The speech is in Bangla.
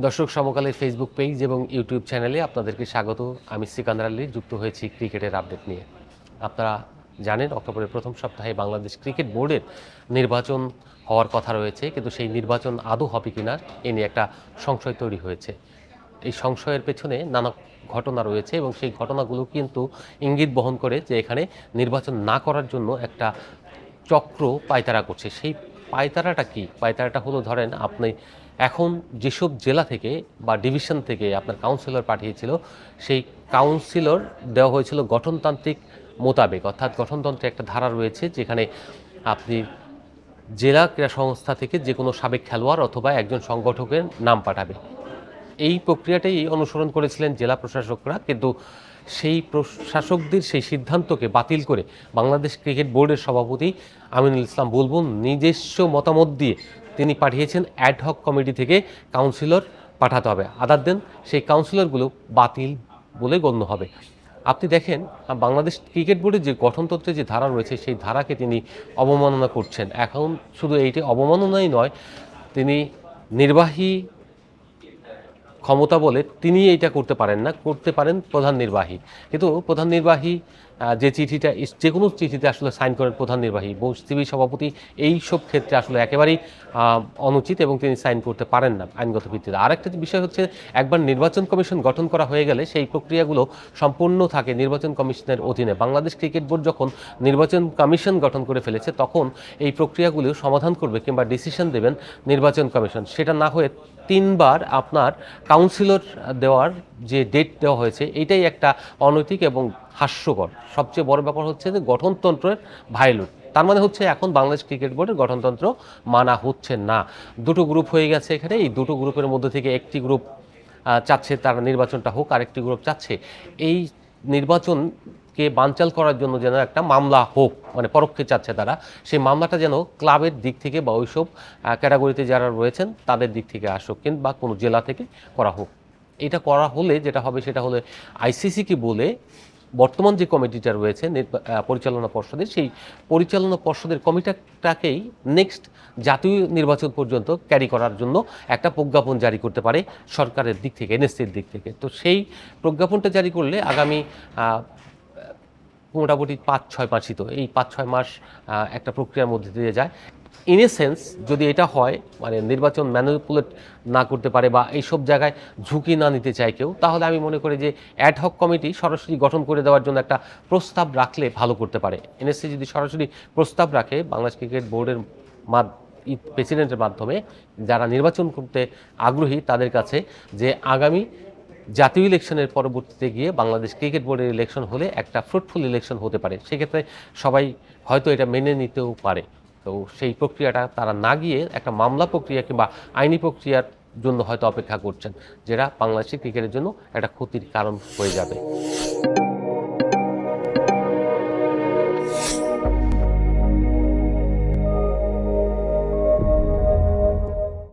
দর্শক সমকালের ফেসবুক পেজ এবং ইউটিউব চ্যানেলে আপনাদেরকে স্বাগত। আমি সিকান্দার আলী, যুক্ত হয়েছি ক্রিকেটের আপডেট নিয়ে। আপনারা জানেন অক্টোবরের প্রথম সপ্তাহে বাংলাদেশ ক্রিকেট বোর্ডের নির্বাচন হওয়ার কথা রয়েছে, কিন্তু সেই নির্বাচন আদৌ হবে কিনা এ নিয়ে একটা সংশয় তৈরি হয়েছে। এই সংশয়ের পেছনে নানা ঘটনা রয়েছে এবং সেই ঘটনাগুলো কিন্তু ইঙ্গিত বহন করে যে এখানে নির্বাচন না করার জন্য একটা চক্র পায়তারা করছে। সেই পায়তারাটা কি? পায়তারাটা হলো, ধরেন আপনি এখন যেসব জেলা থেকে বা ডিভিশন থেকে আপনার কাউন্সিলর পাঠিয়েছিল, সেই কাউন্সিলর দেওয়া হয়েছিল গঠনতান্ত্রিক মোতাবেক, অর্থাৎ গঠনতন্ত্রে একটা ধারা রয়েছে যেখানে আপনি জেলা ক্রীড়া সংস্থা থেকে যে কোনো সাবেক খেলোয়াড় অথবা একজন সংগঠকের নাম পাঠাবে। এই প্রক্রিয়াটাই অনুসরণ করেছিলেন জেলা প্রশাসকরা, কিন্তু সেই প্রশাসকদের সেই সিদ্ধান্তকে বাতিল করে বাংলাদেশ ক্রিকেট বোর্ডের সভাপতি আমিনুল ইসলাম বুলবুল নিজস্ব মতামত দিয়ে তিনি পাঠিয়েছেন অ্যাডহক কমিটি থেকে কাউন্সিলর পাঠাতে হবে, আদার দেন সেই কাউন্সিলরগুলো বাতিল বলে গণ্য হবে। আপনি দেখেন বাংলাদেশ ক্রিকেট বোর্ডের যে গঠনতন্ত্রের যে ধারা রয়েছে সেই ধারাকে তিনি অবমাননা করছেন। এখন শুধু এইটি অবমাননাই নয়, তিনি নির্বাহী ক্ষমতা বলে তিনি এইটা করতে পারেন না, করতে পারেন প্রধান নির্বাহী। কিন্তু প্রধান নির্বাহী যে চিঠিটা, যে কোনো চিঠিতে আসলে সাইন করেন প্রধান নির্বাহী, সিবি সভাপতি এই সব ক্ষেত্রে আসলে একেবারেই অনুচিত এবং তিনি সাইন করতে পারেন না আইনগত ভিত্তিতে। আরেকটা বিষয় হচ্ছে, একবার নির্বাচন কমিশন গঠন করা হয়ে গেলে সেই প্রক্রিয়াগুলো সম্পূর্ণ থাকে নির্বাচন কমিশনের অধীনে। বাংলাদেশ ক্রিকেট বোর্ড যখন নির্বাচন কমিশন গঠন করে ফেলেছে তখন এই প্রক্রিয়াগুলো সমাধান করবে কিংবা ডিসিশন দেবেন নির্বাচন কমিশন। সেটা না হয়ে 3বার আপনার কাউন্সিলর দেওয়ার যে ডেট দেওয়া হয়েছে, এটাই একটা অনৈতিক এবং হাস্যকর। সবচেয়ে বড় ব্যাপার হচ্ছে যে গঠনতন্ত্রের ভায়োলেট। তার মানে হচ্ছে এখন বাংলাদেশ ক্রিকেট বোর্ডের গঠনতন্ত্র মানা হচ্ছে না। দুটো গ্রুপ হয়ে গেছে এখানে। এই দুটো গ্রুপের মধ্যে থেকে একটি গ্রুপ চাচ্ছে তারা নির্বাচনটা হোক, আরেকটি গ্রুপ চাচ্ছে এই নির্বাচনকে বানচাল করার জন্য যেন একটা মামলা হোক, মানে পরোক্ষে চাচ্ছে তারা। সেই মামলাটা যেন ক্লাবের দিক থেকে বা ওইসব ক্যাটাগরিতে যারা রয়েছেন তাদের দিক থেকে আসুক, কিংবা কোনো জেলা থেকে করা হোক। এটা করা হলে যেটা হবে সেটা হলে আইসিসিকে বলে বর্তমান যে কমিটিটা রয়েছে পরিচালনা পর্ষদের, সেই পরিচালনা পর্ষদের কমিটিটাকেই নেক্সট জাতীয় নির্বাচন পর্যন্ত ক্যারি করার জন্য একটা প্রজ্ঞাপন জারি করতে পারে সরকারের দিক থেকে, এনএসসির দিক থেকে। তো সেই প্রজ্ঞাপনটা জারি করলে আগামী মোটামুটি 5-6 মাসই, তো এই 5-6 মাস একটা প্রক্রিয়ার মধ্যে দিয়ে যায়। ইন এ সেন্স যদি এটা হয়, মানে নির্বাচন ম্যানিপুলেট না করতে পারে বা এইসব জায়গায় ঝুঁকি না নিতে চায় কেউ, তাহলে আমি মনে করি যে অ্যাডহক কমিটি সরাসরি গঠন করে দেওয়ার জন্য একটা প্রস্তাব রাখলে ভালো করতে পারে। এনএসসি যদি সরাসরি প্রস্তাব রাখে বাংলাদেশ ক্রিকেট বোর্ডের প্রেসিডেন্টের মাধ্যমে যারা নির্বাচন করতে আগ্রহী তাদের কাছে, যে আগামী জাতীয় ইলেকশনের পরবর্তীতে গিয়ে বাংলাদেশ ক্রিকেট বোর্ডের ইলেকশন হলে একটা ফ্রুটফুল ইলেকশন হতে পারে, সেক্ষেত্রে সবাই হয়তো এটা মেনে নিতেও পারে। তো সেই প্রক্রিয়াটা তারা না গিয়ে একটা মামলা প্রক্রিয়া কিংবা আইনি প্রক্রিয়ার জন্য হয়তো অপেক্ষা করছেন, যেটা বাংলাদেশের ক্রিকেটের জন্য একটা ক্ষতির কারণ হয়ে যাবে।